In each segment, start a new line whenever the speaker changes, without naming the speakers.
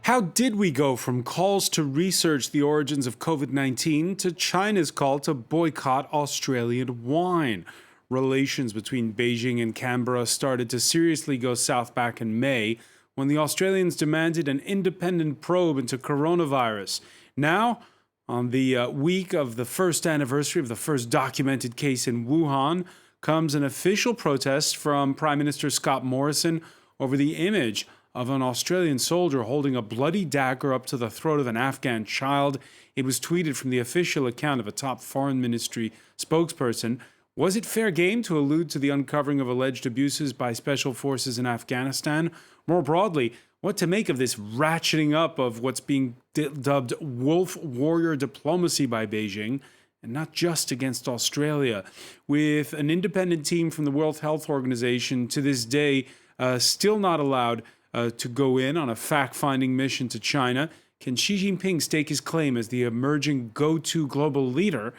How did we go from calls to research the origins of COVID-19 to China's call to boycott Australian wine? Relations between Beijing and Canberra started to seriously go south back in May when the Australians demanded an independent probe into coronavirus. Now, on the week of the first anniversary of the first documented case in Wuhan, comes an official protest from Prime Minister Scott Morrison over the image of an Australian soldier holding a bloody dagger up to the throat of an Afghan child. It was tweeted from the official account of a top foreign ministry spokesperson. Was it fair game to allude to the uncovering of alleged abuses by special forces in Afghanistan? More broadly, what to make of this ratcheting up of what's being dubbed wolf warrior diplomacy by Beijing, and not just against Australia, with an independent team from the World Health Organization to this day still not allowed to go in on a fact-finding mission to China. Can Xi Jinping stake his claim as the emerging go-to global leader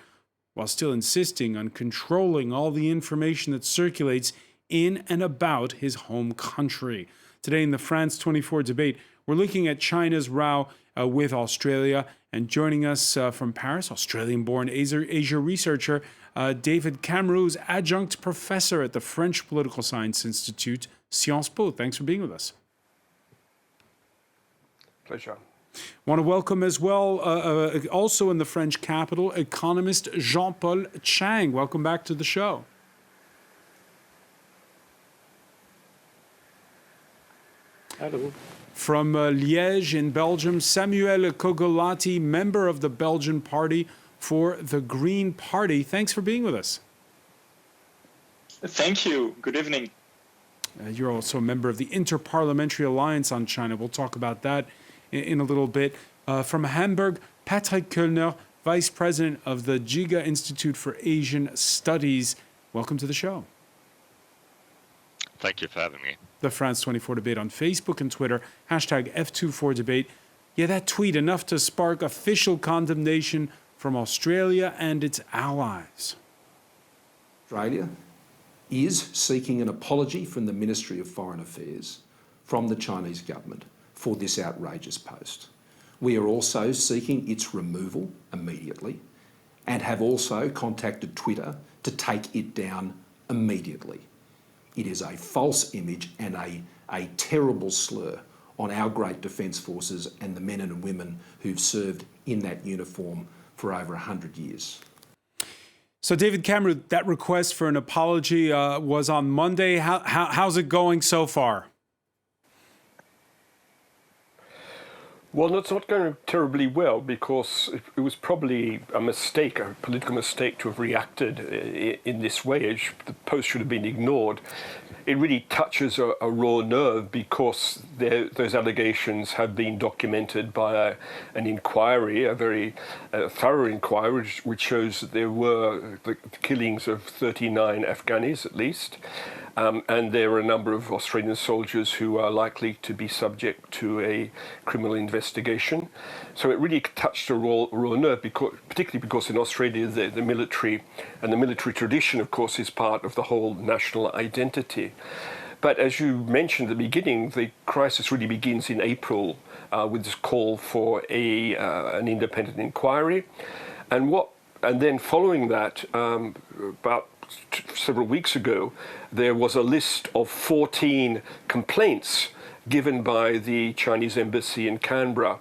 while still insisting on controlling all the information that circulates in and about his home country? Today in the France 24 debate, we're looking at China's row with Australia. And joining us from Paris, Australian-born Asia researcher David Cameron, adjunct professor at the French Political Science Institute, Sciences Po. Thanks for being with us.
Pleasure.
Want to welcome as well, also in the French capital, economist Jean-Paul Chang. Welcome back to the show.
Hello.
From Liège in Belgium, Samuel Kogolati, member of the Belgian Party for the Green Party. Thanks for being with us.
Thank you. Good evening.
You're also a member of the Interparliamentary Alliance on China. We'll talk about that in a little bit. From Hamburg, Patrick Koellner, Vice President of the Jiga Institute for Asian Studies. Welcome to the show.
Thank you for having me.
The France 24 debate on Facebook and Twitter, hashtag F24debate. Yeah, that tweet enough to spark official condemnation from Australia and its allies.
Australia is seeking an apology from the Ministry of Foreign Affairs from the Chinese government for this outrageous post. We are also seeking its removal immediately and have also contacted Twitter to take it down immediately. It is a false image and a terrible slur on our great defence forces and the men and women who've served in that uniform for over 100 years.
So, David Cameron, that request for an apology was on Monday. How's it going so far?
Well, it's not going terribly well because it was probably a mistake, a political mistake, to have reacted in this way. The post should have been ignored. It really touches a raw nerve because those allegations have been documented by an inquiry, a very thorough inquiry, which shows that there were the killings of 39 Afghanis at least. And there are a number of Australian soldiers who are likely to be subject to a criminal investigation. So it really touched a raw nerve, particularly because in Australia the military and the military tradition, of course, is part of the whole national identity. But as you mentioned at the beginning, the crisis really begins in April with this call for an independent inquiry. And then following that, about several weeks ago, there was a list of 14 complaints given by the Chinese embassy in Canberra,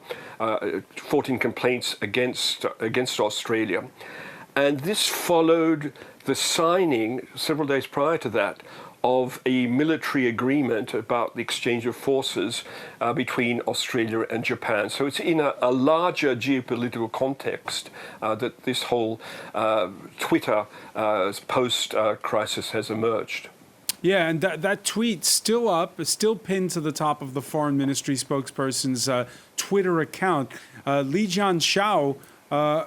14 complaints against Australia. And this followed the signing, several days prior to that, of a military agreement about the exchange of forces between Australia and Japan. So it's in a larger geopolitical context that this whole Twitter post-crisis has emerged.
Yeah, and that tweet still up, still pinned to the top of the foreign ministry spokesperson's Twitter account. Li Jianxiao,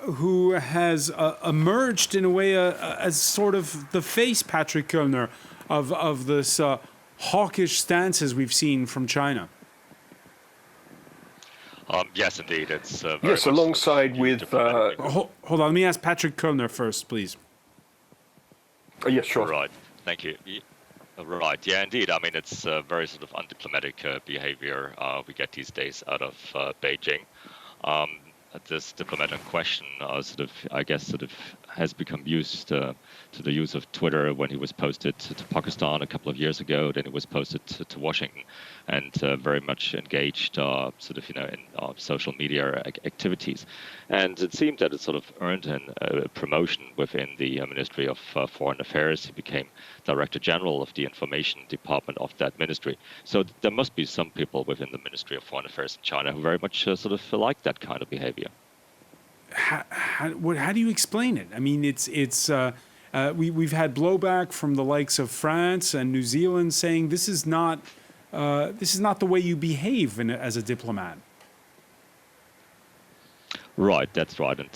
who has emerged in a way as sort of the face, Patrick Koellner, of this hawkish stances we've seen from China.
Yes, indeed. It's
yes, alongside with...
Hold on, let me ask Patrick Koellner first, please.
Yes, sure.
Right, thank you. Right. Yeah, indeed. I mean, it's very sort of undiplomatic behavior we get these days out of Beijing. Um, this diplomatic question I guess, has become used to the use of Twitter when he was posted to Pakistan a couple of years ago. Then it was posted to Washington, and very much engaged, in social media activities. And it seemed that it sort of earned a promotion within the Ministry of Foreign Affairs. He became Director General of the Information Department of that ministry. So there must be some people within the Ministry of Foreign Affairs in China who very much like that kind of behavior.
How do you explain it? I mean, we've had blowback from the likes of France and New Zealand saying this is not the way you behave as a diplomat.
Right, that's right, and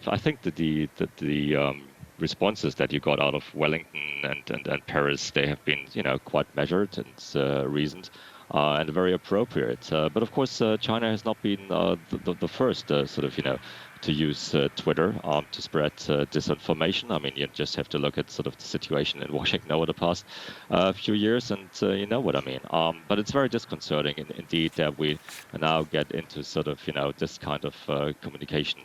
I think that the responses that you got out of Wellington and Paris, they have been quite measured and reasoned. And very appropriate. But of course, China has not been the first to use Twitter to spread disinformation. I mean, you just have to look at the situation in Washington over the past few years, and you know what I mean. But it's very disconcerting, indeed, that we now get into this kind of communication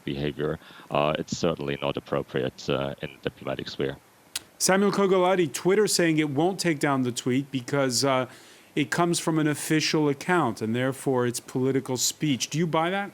behavior. It's certainly not appropriate in the diplomatic sphere.
Samuel Kogolati, Twitter saying it won't take down the tweet because it comes from an official account and therefore it's political speech. Do you buy that?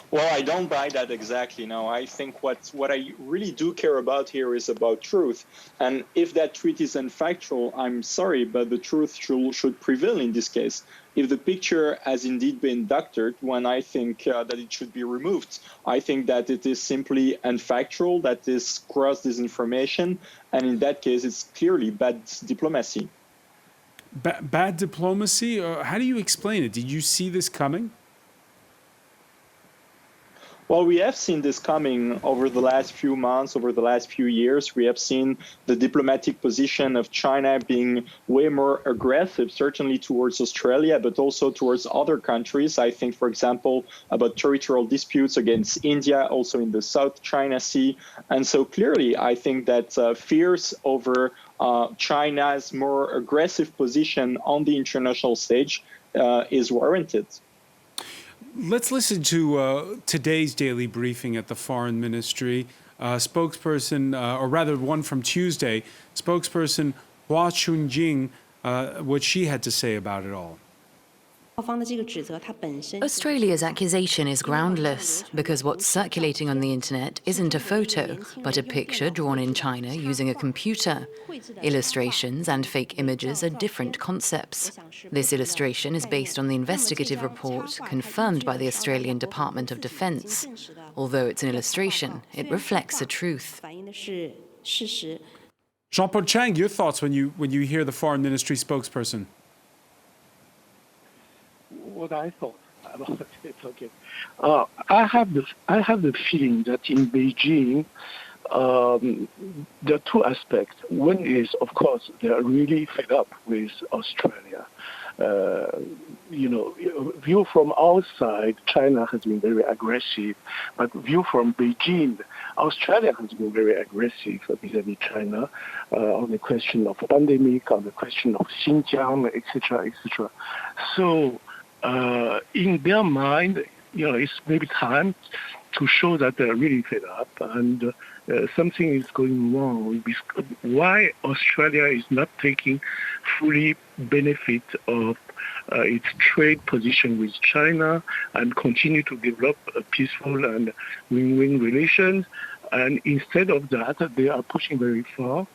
Well, I don't buy that exactly. No, I think what I really do care about here is about truth. And if that tweet is unfactual, I'm sorry, but the truth should prevail in this case. If the picture has indeed been doctored, when I think that it should be removed, I think that it is simply unfactual, that is gross disinformation, and in that case, it's clearly bad diplomacy.
Bad diplomacy? How do you explain it? Did you see this coming?
Well, we have seen this coming over the last few months, over the last few years. We have seen the diplomatic position of China being way more aggressive, certainly towards Australia, but also towards other countries. I think, for example, about territorial disputes against India, also in the South China Sea. And so clearly, I think that fears over China's more aggressive position on the international stage is warranted.
Let's listen to today's daily briefing at the Foreign Ministry. Spokesperson, or rather one from Tuesday, spokesperson Hua Chunying, what she had to say about it all.
Australia's accusation is groundless because what's circulating on the internet isn't a photo, but a picture drawn in China using a computer. Illustrations and fake images are different concepts. This illustration is based on the investigative report confirmed by the Australian Department of Defence. Although it's an illustration, it reflects the truth.
Jean-Paul Chang, your thoughts when you hear the Foreign Ministry spokesperson?
What I thought about it, okay. I have the feeling that in Beijing, there are two aspects. One is, of course, they are really fed up with Australia. View from outside, China has been very aggressive, but view from Beijing, Australia has been very aggressive vis-à-vis China on the question of pandemic, on the question of Xinjiang, etc., etc. So, in their mind, it's maybe time to show that they're really fed up and something is going wrong. Why Australia is not taking fully benefit of its trade position with China and continue to develop a peaceful and win-win relations. And instead of that, they are pushing very far,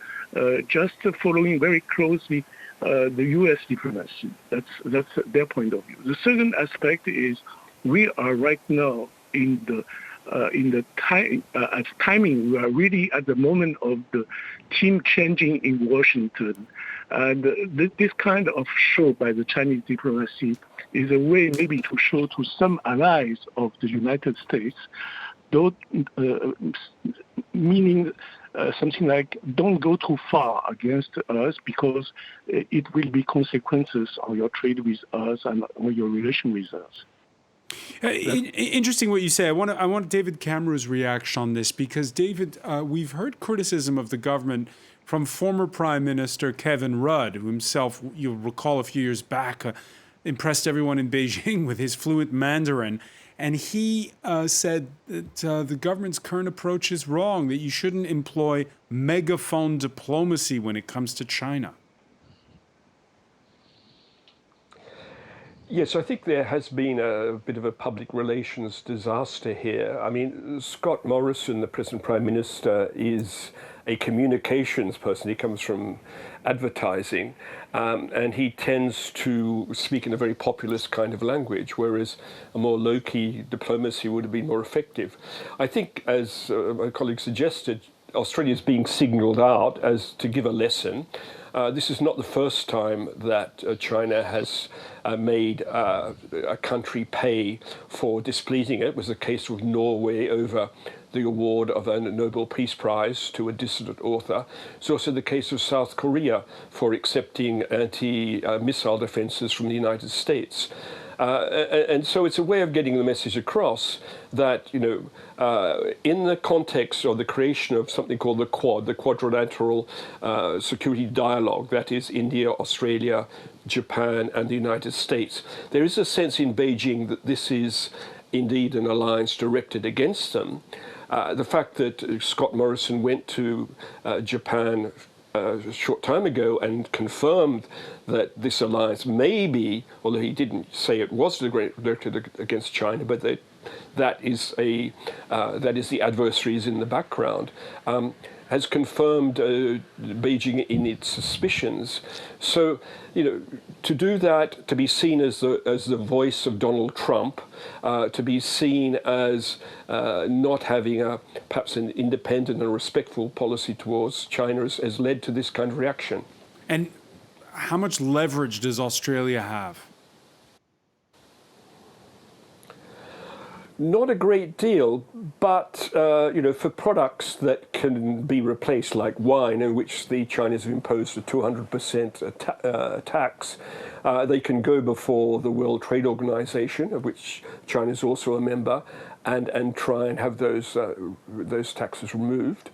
just following very closely the U.S. diplomacy. That's their point of view. The second aspect is we are right now in the timing. We are really at the moment of the team changing in Washington, and this kind of show by the Chinese diplomacy is a way maybe to show to some allies of the United States, meaning. Something like, don't go too far against us because it will be consequences on your trade with us and on your relation with us.
Interesting what you say. I want David Cameron's reaction on this because, David, we've heard criticism of the government from former Prime Minister Kevin Rudd, who himself, you'll recall a few years back, impressed everyone in Beijing with his fluent Mandarin. And he said that the government's current approach is wrong, that you shouldn't employ megaphone diplomacy when it comes to China.
Yes, I think there has been a bit of a public relations disaster here. I mean, Scott Morrison, the present Prime Minister, is a communications person. He comes from advertising, and he tends to speak in a very populist kind of language, whereas a more low-key diplomacy would have been more effective. I think, as my colleague suggested, Australia is being signalled out as to give a lesson. This is not the first time that China has made a country pay for displeasing it. It was the case with Norway over the award of a Nobel Peace Prize to a dissident author. It's also the case of South Korea for accepting anti-missile defenses from the United States. And so it's a way of getting the message across that, in the context of the creation of something called the Quad, the Quadrilateral Security Dialogue, that is India, Australia, Japan, and the United States, there is a sense in Beijing that this is indeed an alliance directed against them. The fact that Scott Morrison went to Japan a short time ago and confirmed that this alliance may be, although he didn't say it was directed against China, but that is the adversaries in the background, has confirmed Beijing in its suspicions. So, to do that, to be seen as the voice of Donald Trump, to be seen as not having perhaps an independent and respectful policy towards China has led to this kind of reaction.
And how much leverage does Australia have?
Not a great deal, but for products that can be replaced, like wine, in which the Chinese have imposed a 200% tax, they can go before the World Trade Organization, of which China is also a member, and try and have those taxes removed.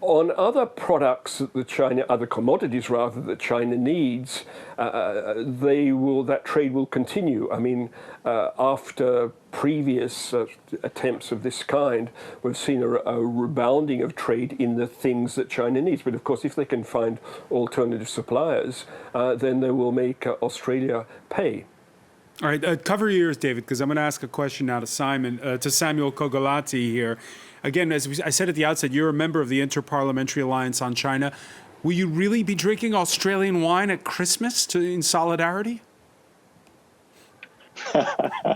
On other products that other commodities rather, that China needs, that trade will continue. I mean, after previous attempts of this kind, we've seen a rebounding of trade in the things that China needs. But of course, if they can find alternative suppliers, then they will make Australia pay.
All right, cover your ears, David, because I'm going to ask a question now to Samuel Kogolati here. Again, as I said at the outset, you're a member of the Inter-Parliamentary Alliance on China. Will you really be drinking Australian wine at Christmas in solidarity?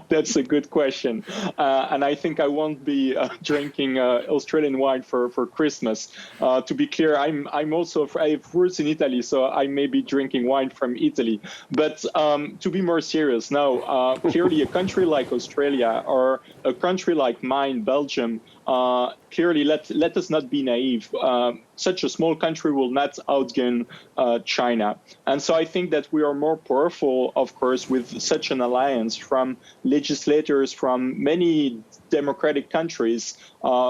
That's a good question. And I think I won't be drinking Australian wine for Christmas. To be clear, I have roots in Italy, so I may be drinking wine from Italy. But to be more serious, now, clearly a country like Australia or a country like mine, Belgium, clearly let us not be naive. Such a small country will not outgun China. And so I think that we are more powerful, of course, with such an alliance from legislators from many democratic countries,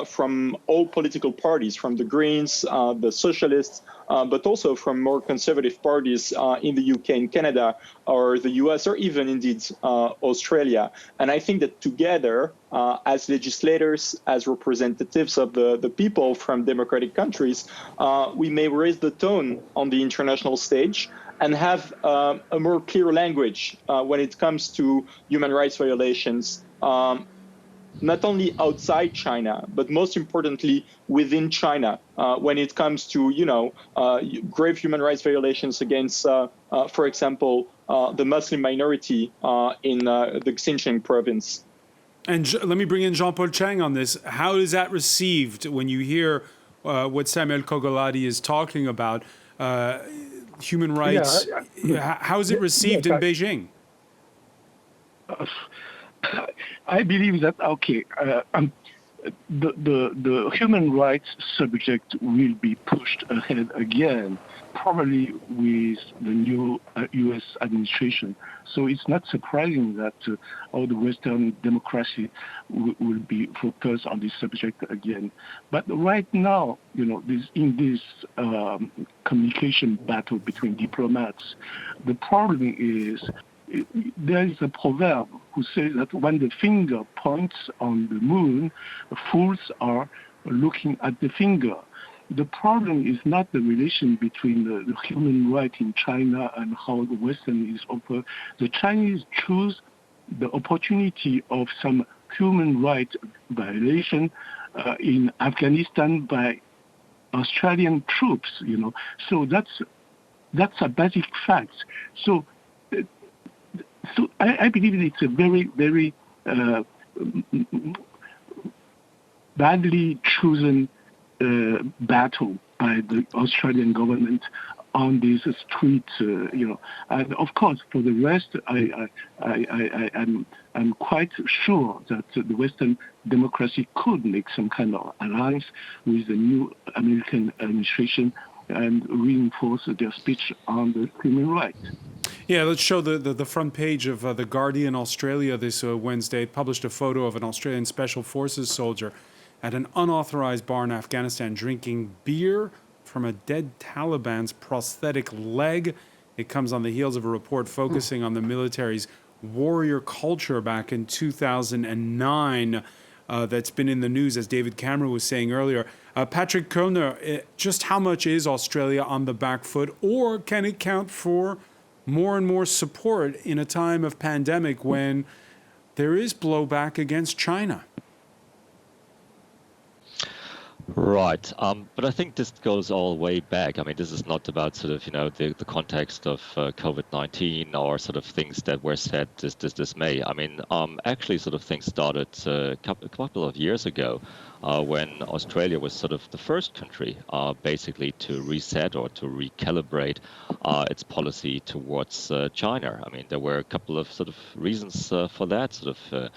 from all political parties, from the Greens, the Socialists, but also from more conservative parties in the UK and Canada, or the US, or even indeed Australia. And I think that together, as legislators, as representatives of the people from democratic countries, we may raise the tone on the international stage and have a more clear language when it comes to human rights violations, not only outside China, but most importantly within China, when it comes to grave human rights violations against, for example, the Muslim minority in the Xinjiang province.
And let me bring in Jean-Paul Chang on this. How is that received when you hear what Samuel Kogolati is talking about? Human rights, how is it received in Beijing?
I believe that, the human rights subject will be pushed ahead again, probably with the new U.S. administration. So it's not surprising that all the Western democracy will be focused on this subject again. But right now, in this communication battle between diplomats, the problem is there is a proverb who says that when the finger points on the moon, fools are looking at the finger. The problem is not the relation between the human right in China and how the Western is offered. The Chinese choose the opportunity of some human rights violation in Afghanistan by Australian troops, So that's a basic fact. So I believe it's a very, very badly chosen battle by the Australian government on this street, And of course, for the rest, I'm quite sure that the Western democracy could make some kind of alliance with the new American administration and reinforce their speech on the human rights.
Yeah, let's show the front page of The Guardian Australia this Wednesday. It published a photo of an Australian Special Forces soldier at an unauthorized bar in Afghanistan drinking beer from a dead Taliban's prosthetic leg. It comes on the heels of a report focusing on the military's warrior culture back in 2009 that's been in the news, as David Cameron was saying earlier. Patrick Koellner, just how much is Australia on the back foot, or can it count for more and more support in a time of pandemic when there is blowback against China?
Right, but I think this goes all way back. I mean, this is not about sort of the context of COVID-19 or sort of things that were said this May. I mean, actually, sort of things started a couple of years ago when Australia was sort of the first country basically to reset or to recalibrate its policy towards China. I mean, there were a couple of sort of reasons for that. Sort of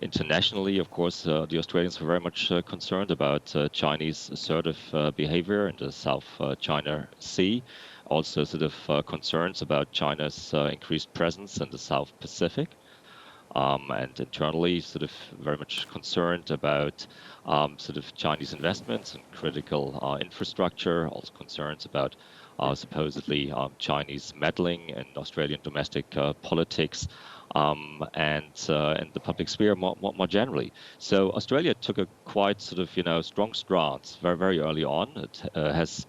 internationally, of course, the Australians were very much concerned about Chinese assertive behavior in the South China Sea. Also sort of concerns about China's increased presence in the South Pacific. And internally sort of very much concerned about sort of Chinese investments in critical infrastructure, also concerns about supposedly Chinese meddling in Australian domestic politics, and the public sphere more generally. So Australia took a quite sort of strong stance very, very early on. It has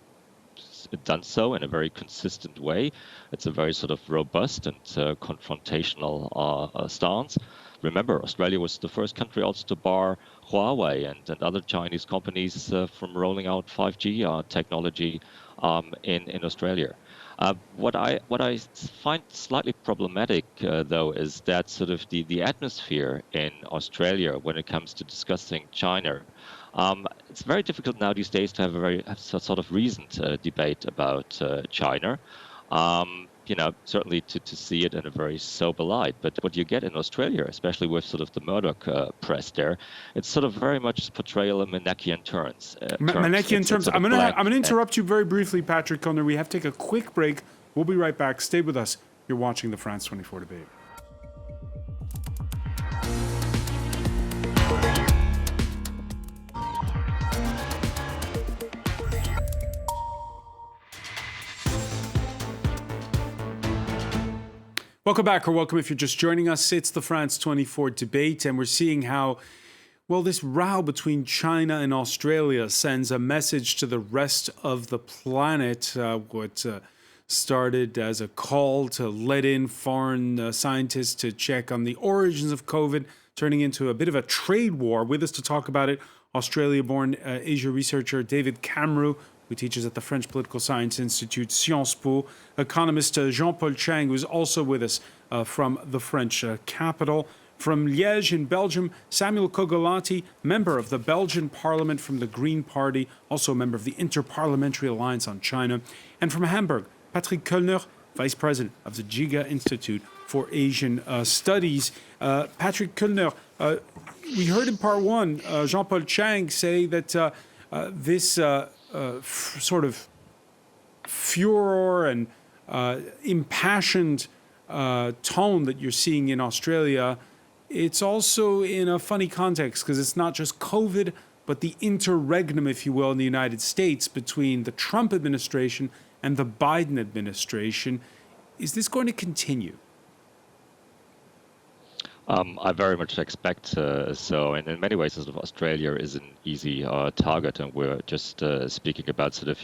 done so in a very consistent way. It's a very sort of robust and confrontational stance. Remember, Australia was the first country also to bar Huawei and other Chinese companies from rolling out 5G technology in Australia. What I find slightly problematic, though, is that sort of the atmosphere in Australia when it comes to discussing China. It's very difficult now these days to have a sort of reasoned debate about China. Certainly to see it in a very sober light. But what you get in Australia, especially with sort of the Murdoch press there, it's sort of very much portrayal of Manichaean terms.
Manichaean terms. I'm going to interrupt you very briefly, Patrick Koellner. We have to take a quick break. We'll be right back. Stay with us. You're watching the France 24 debate. Welcome back, or welcome if you're just joining us. It's the France 24 debate, and we're seeing how, this row between China and Australia sends a message to the rest of the planet. What started as a call to let in foreign scientists to check on the origins of COVID, turning into a bit of a trade war. With us to talk about it, Australia-born Asia researcher David Cameron, who teaches at the French Political Science Institute, Sciences Po. Economist Jean-Paul Chang, who's also with us from the French capital. From Liège in Belgium, Samuel Kogolati, member of the Belgian Parliament from the Green Party, also a member of the Interparliamentary Alliance on China. And from Hamburg, Patrick Koellner, vice president of the Giga Institute for Asian Studies. Patrick Koellner, we heard in part one Jean-Paul Chang say that this sort of furor and impassioned tone that you're seeing in Australia, it's also in a funny context because it's not just COVID, but the interregnum, if you will, in the United States between the Trump administration and the Biden administration. Is this going to continue?
I very much expect so, and in many ways, sort of Australia is an easy target, and we're just speaking about sort of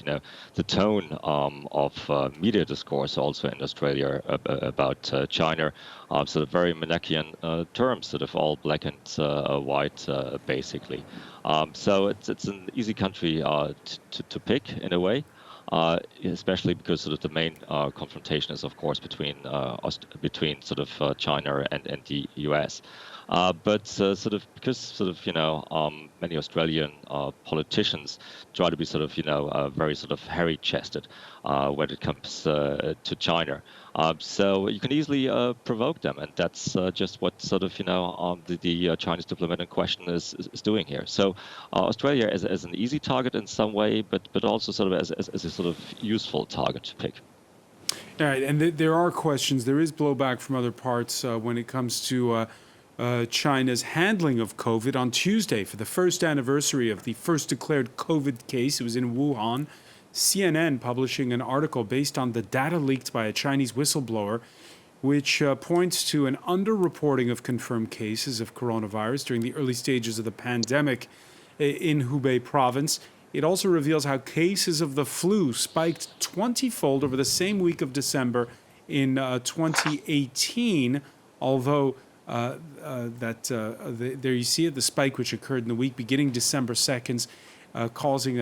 the tone of media discourse also in Australia about China, sort of very Manichaean terms, sort of all black and white, basically. So it's an easy country to pick in a way. Especially because sort of the main confrontation is, of course, between sort of China and the U.S. But sort of because sort of many Australian politicians try to be sort of very sort of hairy-chested when it comes to China. So you can easily provoke them, and that's just what sort of the Chinese diplomat in question is doing here. So Australia as an easy target in some way, but also sort of as a sort of useful target to pick.
All right, and there are questions. There is blowback from other parts when it comes to China's handling of COVID. On Tuesday, for the first anniversary of the first declared COVID case, it was in Wuhan. CNN publishing an article based on the data leaked by a Chinese whistleblower, which points to an underreporting of confirmed cases of coronavirus during the early stages of the pandemic in Hubei province. It also reveals how cases of the flu spiked 20-fold over the same week of December in 2018, although there you see it, the spike which occurred in the week beginning December 2nd, causing,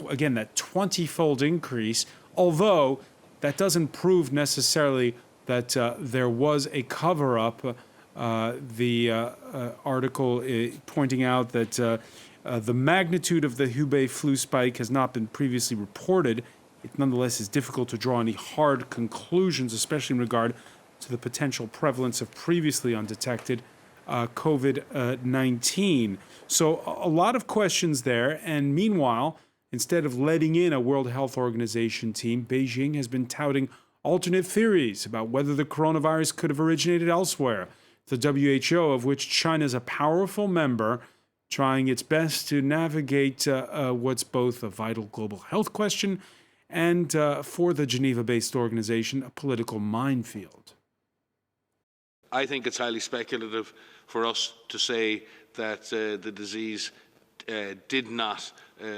again, that 20-fold increase, although that doesn't prove necessarily that there was a cover-up. The article pointing out that the magnitude of the Hubei flu spike has not been previously reported. It nonetheless is difficult to draw any hard conclusions, especially in regard to the potential prevalence of previously undetected COVID-19. So a lot of questions there. And meanwhile, instead of letting in a World Health Organization team, Beijing has been touting alternate theories about whether the coronavirus could have originated elsewhere. The WHO, of which China is a powerful member, trying its best to navigate what's both a vital global health question and, for the Geneva-based organization, a political minefield.
I think it's highly speculative for us to say that the disease did not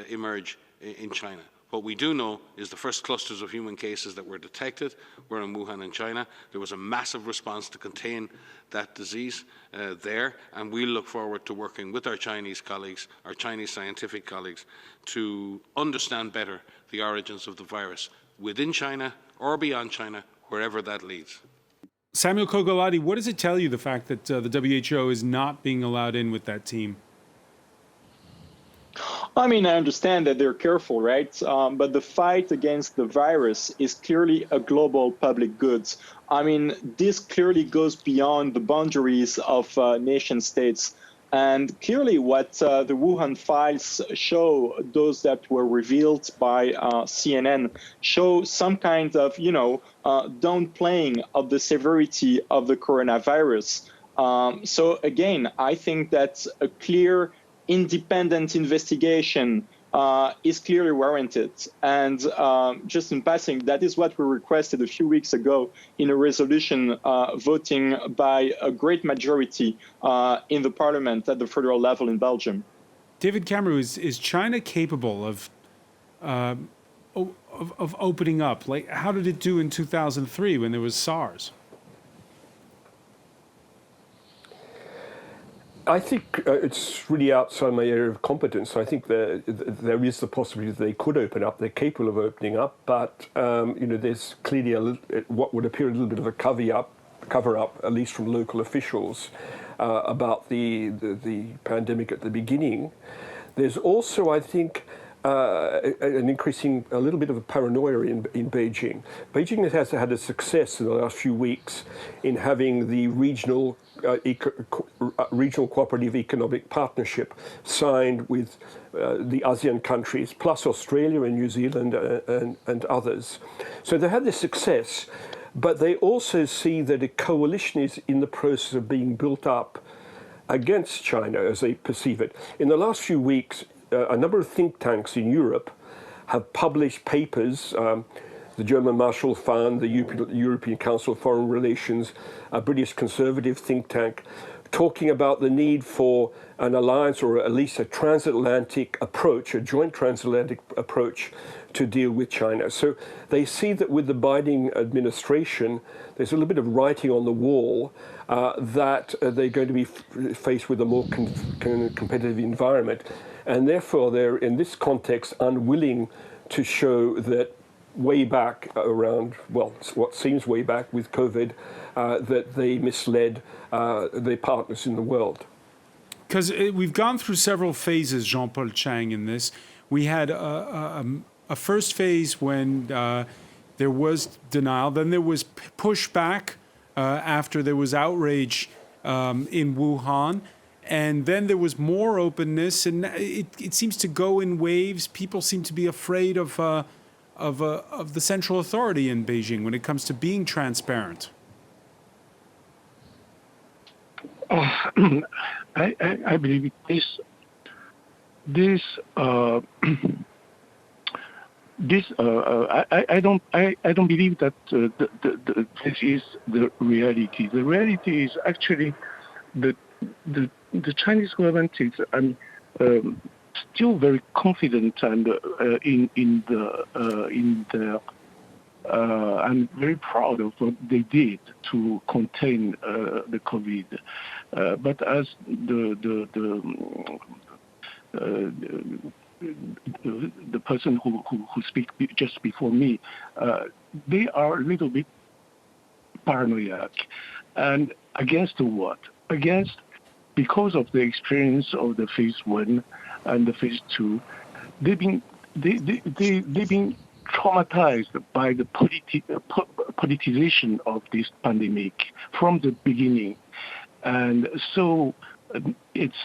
emerge in China. What we do know is the first clusters of human cases that were detected were in Wuhan in China. There was a massive response to contain that disease there, and we look forward to working with our Chinese colleagues, our Chinese scientific colleagues, to understand better the origins of the virus within China or beyond China, wherever that leads.
Samuel Kogolati, what does it tell you, the fact that the WHO is not being allowed in with that team?
I mean, I understand that they're careful, right? But the fight against the virus is clearly a global public good. I mean, this clearly goes beyond the boundaries of nation states. And clearly what the Wuhan files show, those that were revealed by CNN, show some kind of, downplaying of the severity of the coronavirus. So again, I think that a clear independent investigation is clearly warranted. And just in passing, that is what we requested a few weeks ago in a resolution voting by a great majority in the parliament at the federal level in Belgium.
David Cameron, is China capable of opening up? Like, how did it do in 2003 when there was SARS?
I think it's really outside my area of competence. I think there is the possibility that they could open up. They're capable of opening up, but there's clearly what would appear a little bit of a cover-up, at least from local officials, about the pandemic at the beginning. There's also, I think, an increasing, a little bit of a paranoia in Beijing. Beijing has had a success in the last few weeks in having the regional cooperative economic partnership signed with the ASEAN countries, plus Australia and New Zealand and others. So they had this success, but they also see that a coalition is in the process of being built up against China as they perceive it. In the last few weeks, a number of think tanks in Europe have published papers, the German Marshall Fund, the European Council of Foreign Relations, a British conservative think tank, talking about the need for an alliance or at least a transatlantic approach, a joint transatlantic approach to deal with China. So they see that with the Biden administration, there's a little bit of writing on the wall that they're going to be faced with a more competitive environment. And therefore, they're, in this context, unwilling to show that way back around, well, what seems way back with COVID, that they misled their partners in the world.
Because we've gone through several phases, Jean-Paul Chang, in this. We had a first phase when there was denial, then there was pushback after there was outrage in Wuhan, and then there was more openness, and it seems to go in waves. People seem to be afraid of the central authority in Beijing when it comes to being transparent.
I believe I don't believe that this is the reality. The reality is actually the Chinese government is still very confident and in their. I'm very proud of what they did to contain the COVID. But as the person who speak just before me, they are a little bit paranoid. And against what? Because of the experience of the phase 1 and the phase 2, they've been traumatized by the politicization of this pandemic from the beginning, and so it's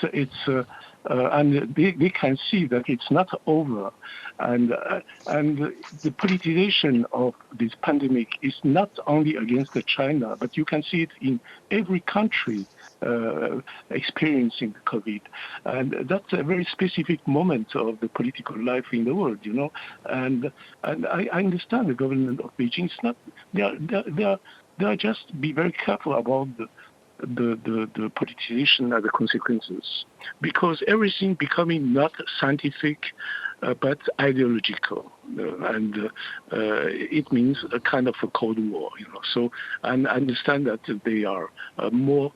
and they can see that it's not over, and the politicization of this pandemic is not only against China, but you can see it in every country experiencing the COVID, and that's a very specific moment of the political life in the world, and I understand the government of Beijing. It's not they are just be very careful about the politicization and the consequences, because everything becoming not scientific but ideological, and it means a kind of a Cold War, So, and I understand that they are more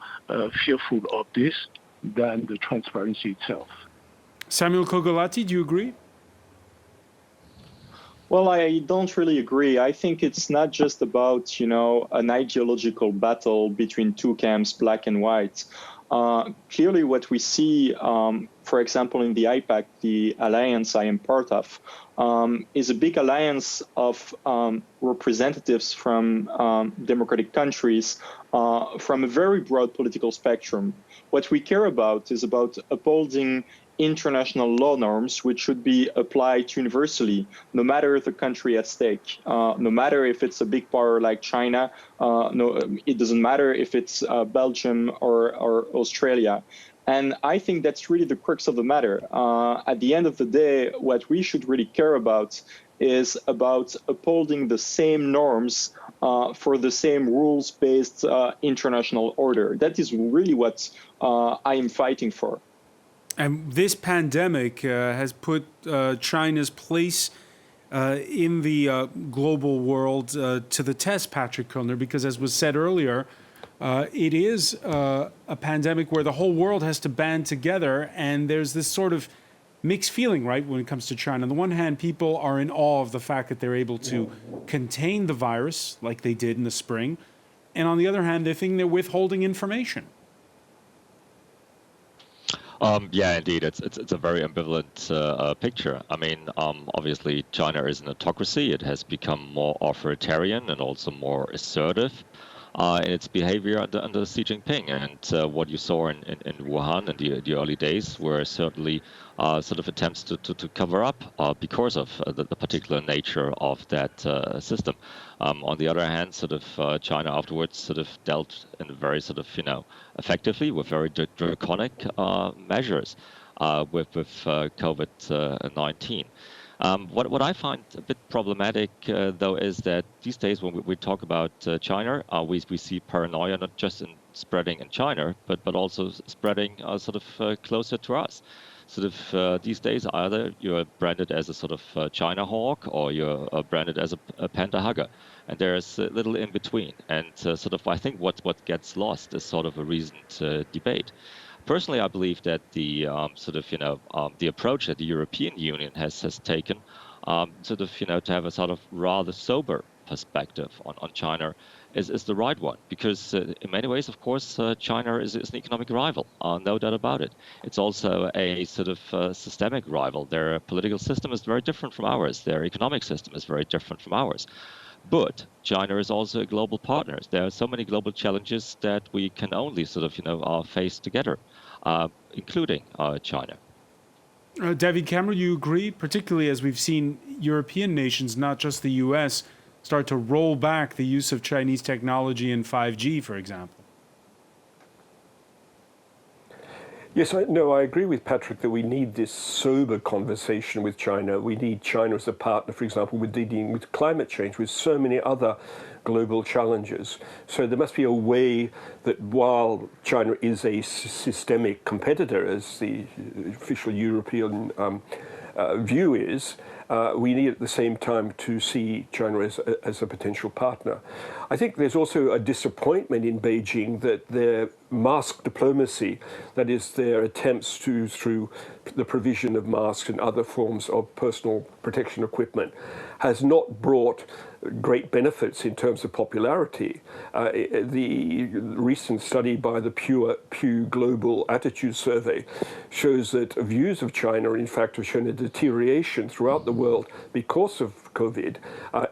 fearful of this than the transparency itself.
Samuel Kogolati, do you agree?
Well, I don't really agree. I think it's not just about, an ideological battle between two camps, black and white. Clearly what we see, for example, in the IPAC, the alliance I am part of, is a big alliance of representatives from democratic countries from a very broad political spectrum. What we care about is about upholding international law norms, which should be applied universally, no matter the country at stake, no matter if it's a big power like China, it doesn't matter if it's Belgium or Australia. And I think that's really the crux of the matter. At the end of the day, what we should really care about is about upholding the same norms for the same rules-based international order. That is really what I am fighting for.
And this pandemic has put China's place in the global world to the test, Patrick Kullner, because as was said earlier, it is a pandemic where the whole world has to band together, and there's this sort of mixed feeling, right, when it comes to China. On the one hand, people are in awe of the fact that they're able to contain the virus like they did in the spring, and on the other hand, they think they're withholding information.
Yeah, indeed, it's a very ambivalent picture. I mean, obviously, China is an autocracy. It has become more authoritarian and also more assertive in its behavior under Xi Jinping. And what you saw in Wuhan in the early days were certainly sort of attempts to cover up because of the particular nature of that system. On the other hand, sort of China afterwards sort of dealt in a very sort of, effectively with very draconic measures with COVID-19. What I find a bit problematic, though, is that these days when we talk about China, we see paranoia not just in spreading in China, but also spreading sort of closer to us. Sort of these days, either you're branded as a sort of China hawk or you're branded as a panda hugger. And there's little in between. And sort of I think what gets lost is sort of a reasoned debate. Personally, I believe that the sort of, the approach that the European Union has taken, sort of, to have a sort of rather sober perspective on China is the right one. Because in many ways, of course, China is an economic rival, no doubt about it. It's also a sort of systemic rival. Their political system is very different from ours. Their economic system is very different from ours. But China is also a global partner. There are so many global challenges that we can only sort of, face together, including China.
David Cameron, you agree, particularly as we've seen European nations, not just the US, start to roll back the use of Chinese technology in 5G, for example?
Yes, I agree with Patrick that we need this sober conversation with China. We need China as a partner, for example, with dealing with climate change, with so many other global challenges. So there must be a way that while China is a systemic competitor, as the official European view is, we need at the same time to see China as a potential partner. I think there's also a disappointment in Beijing that their mask diplomacy, that is their attempts to, through the provision of masks and other forms of personal protection equipment, has not brought great benefits in terms of popularity. The recent study by the Pew Global Attitude Survey shows that views of China, in fact, have shown a deterioration throughout the world because of COVID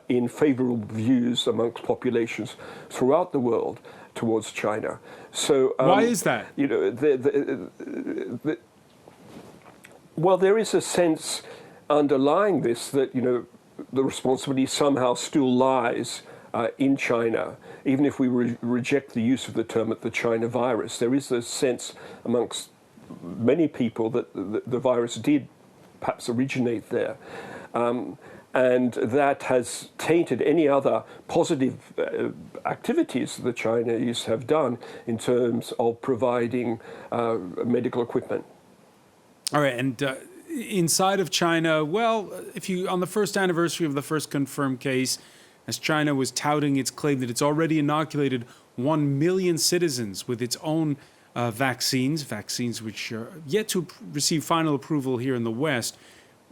in favorable views amongst populations throughout the world towards China. So
why is that?
Well, there is a sense underlying this that, the responsibility somehow still lies in China. Even if we reject the use of the term the China virus, there is a sense amongst many people that the virus did perhaps originate there. And that has tainted any other positive activities the Chinese have done in terms of providing medical equipment.
All right, and inside of China, well, on the first anniversary of the first confirmed case, as China was touting its claim that it's already inoculated 1 million citizens with its own vaccines which are yet to receive final approval here in the West,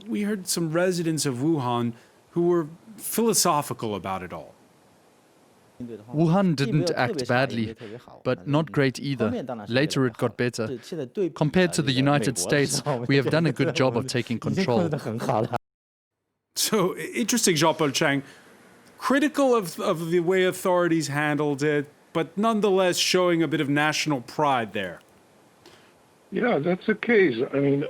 we heard some residents of Wuhan who were philosophical about it all.
Wuhan didn't act badly, but not great either. Later it got better. Compared to the United States, we have done a good job of taking control.
So, interesting, Jean-Paul Chang. Critical of the way authorities handled it, but nonetheless showing a bit of national pride there.
Yeah, that's the case. I mean,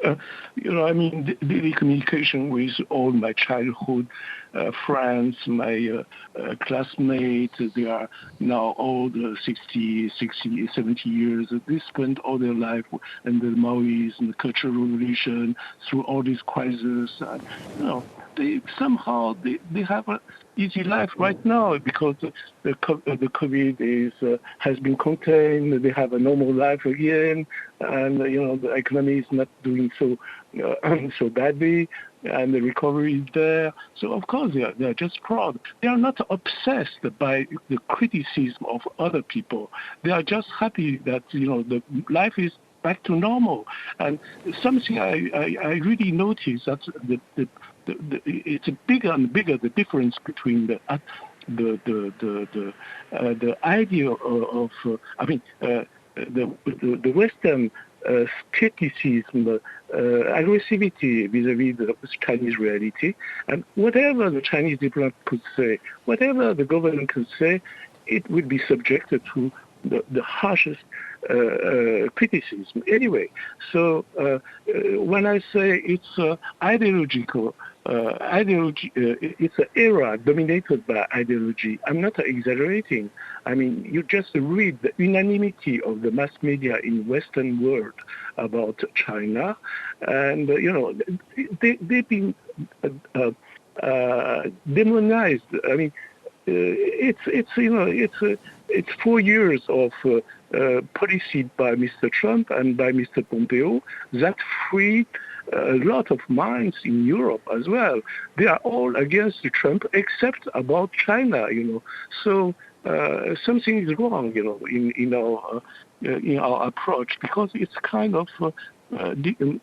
daily communication with all my childhood friends, my classmates, they are now all 60, 70 years. They spent all their life in the Maoist and the Cultural Revolution through all these crises. They somehow have an easy life right now because the COVID has been contained. They have a normal life again, and the economy is not doing so badly, and the recovery is there. So of course they are just proud. They are not obsessed by the criticism of other people. They are just happy that the life is back to normal. And something I really noticed that it's bigger and bigger the difference between the idea of the Western skepticism, aggressivity vis-à-vis the Chinese reality. And whatever the Chinese diplomat could say, whatever the government could say, it would be subjected to the harshest criticism anyway. So when I say it's ideological, it's an era dominated by ideology. I'm not exaggerating. I mean, you just read the unanimity of the mass media in Western world about China, and they've been demonized. I mean, it's 4 years of policy by Mr. Trump and by Mr. Pompeo that freed a lot of minds in Europe as well. They are all against Trump except about China, So something is wrong, in our approach, because it's kind of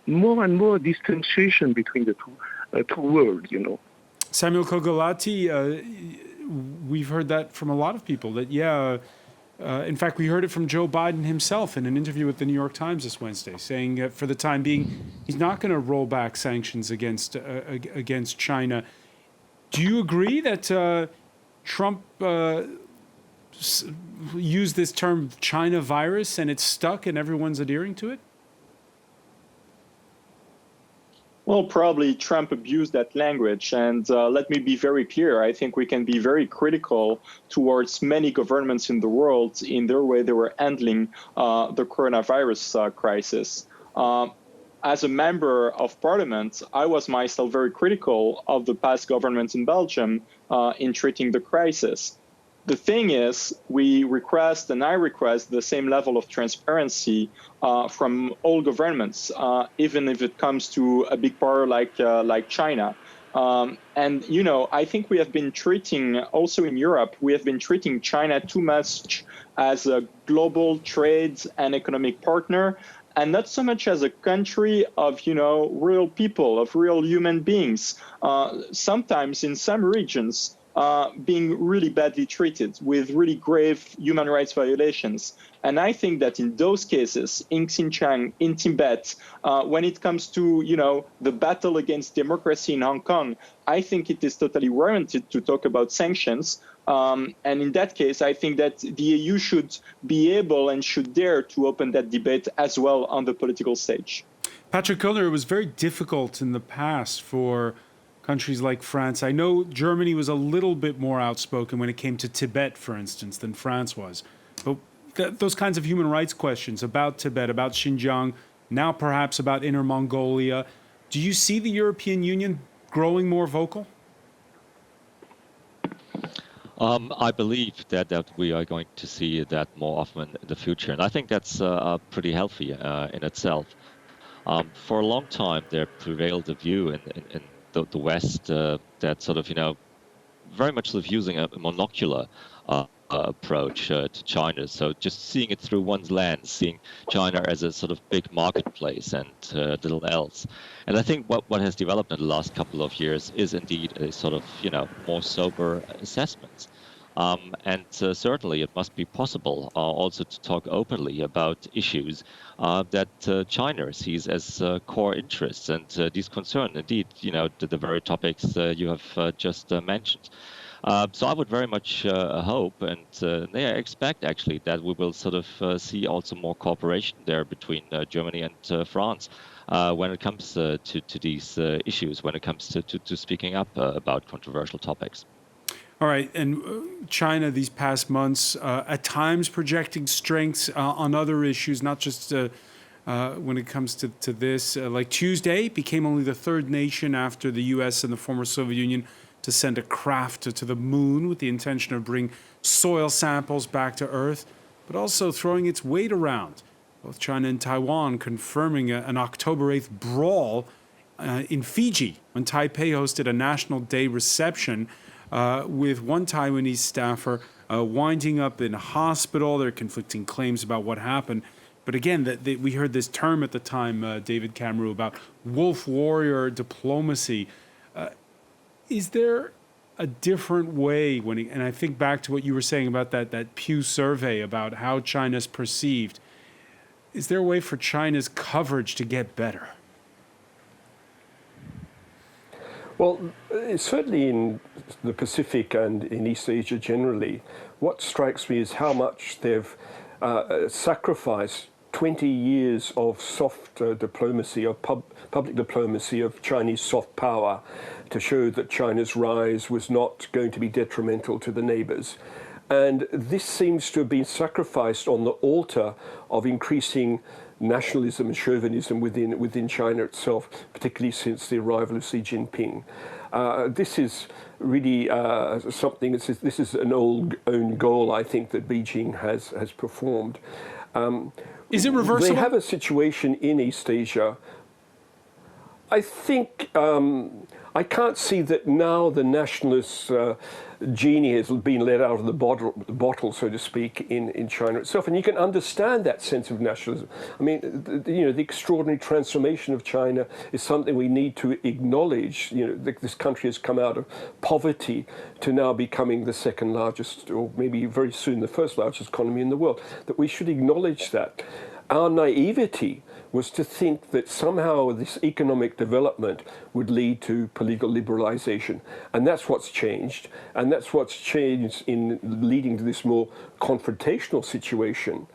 more and more distanciation between the two worlds,
Samuel Kogolati, we've heard that from a lot of people, that, in fact, we heard it from Joe Biden himself in an interview with the New York Times this Wednesday, saying for the time being, he's not going to roll back sanctions against China. Do you agree that Trump used this term China virus and it's stuck and everyone's adhering to it?
Well, probably Trump abused that language. And let me be very clear. I think we can be very critical towards many governments in the world in their way they were handling the coronavirus crisis. As a member of parliament, I was myself very critical of the past government in Belgium in treating the crisis. The thing is, we request, and I request, the same level of transparency from all governments, even if it comes to a big power like China. And, I think we have been treating, also in Europe, we have been treating China too much as a global trade and economic partner, and not so much as a country of, real people, of real human beings. Sometimes in some regions, being really badly treated with really grave human rights violations. And I think that in those cases, in Xinjiang, in Tibet, when it comes to, the battle against democracy in Hong Kong, I think it is totally warranted to talk about sanctions. And in that case, I think that the EU should be able and should dare to open that debate as well on the political stage.
Patrick Kellner, it was very difficult in the past for countries like France. I know Germany was a little bit more outspoken when it came to Tibet, for instance, than France was. But those kinds of human rights questions about Tibet, about Xinjiang, now perhaps about Inner Mongolia, do you see the European Union growing more vocal?
I believe that we are going to see that more often in the future. And I think that's pretty healthy in itself. For a long time, there prevailed a view in the West that sort of, very much sort of using a monocular approach to China. So just seeing it through one's lens, seeing China as a sort of big marketplace and little else. And I think what has developed in the last couple of years is indeed a sort of, more sober assessment. And certainly it must be possible also to talk openly about issues that China sees as core interests, and these concern indeed, the very topics you have just mentioned. So I would very much hope and expect actually that we will sort of see also more cooperation there between Germany and France when it comes to these issues, when it comes to speaking up about controversial topics.
All right, and China these past months, at times projecting strengths on other issues, not just when it comes to this. Like Tuesday, became only the third nation after the U.S. and the former Soviet Union to send a craft to the moon with the intention of bringing soil samples back to Earth, but also throwing its weight around. Both China and Taiwan confirming an October 8th brawl in Fiji when Taipei hosted a National Day reception with one Taiwanese staffer winding up in a hospital. There are conflicting claims about what happened. But again, we heard this term at the time, David Cameron, about wolf warrior diplomacy. Is there a different way and I think back to what you were saying about that Pew survey about how China's perceived. Is there a way for China's coverage to get better?
Well, certainly in the Pacific and in East Asia generally, what strikes me is how much they've sacrificed 20 years of soft diplomacy, of public diplomacy, of Chinese soft power to show that China's rise was not going to be detrimental to the neighbors. And this seems to have been sacrificed on the altar of increasing nationalism and chauvinism within China itself, particularly since the arrival of Xi Jinping. This is really something, this is an own goal, I think, that Beijing has performed.
Is it reversible?
They have a situation in East Asia. I think I can't see that now the nationalist genie has been let out of the bottle, so to speak, in China itself. And you can understand that sense of nationalism. I mean, the extraordinary transformation of China is something we need to acknowledge. This country has come out of poverty to now becoming the second largest, or maybe very soon the first largest economy in the world. That we should acknowledge that. Our naivety was to think that somehow this economic development would lead to political liberalization. And that's what's changed. And that's what's changed in leading to this more confrontational situation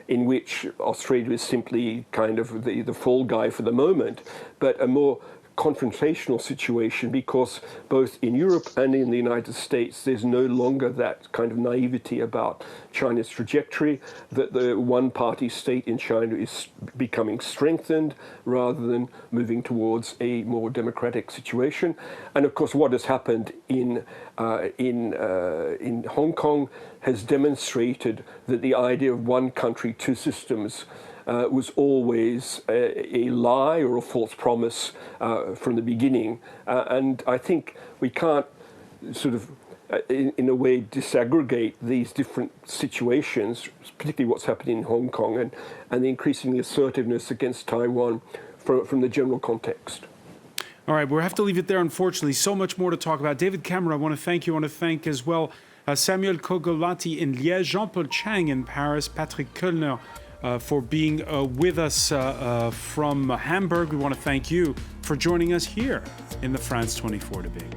in which Australia is simply kind of the fall guy for the moment, but a more confrontational situation, because both in Europe and in the United States there's no longer that kind of naivety about China's trajectory, that the one-party state in China is becoming strengthened rather than moving towards a more democratic situation. And of course what has happened in Hong Kong has demonstrated that the idea of one country, two systems was always a lie or a false promise from the beginning. And I think we can't sort of, in a way, disaggregate these different situations, particularly what's happening in Hong Kong and the increasing assertiveness against Taiwan from the general context.
All right, we'll have to leave it there, unfortunately. So much more to talk about. David Cameron, I want to thank you. I want to thank as well Samuel Kogolati in Liège, Jean-Paul Chang in Paris, Patrick Koellner for being with us from Hamburg. We want to thank you for joining us here in the France 24 debate.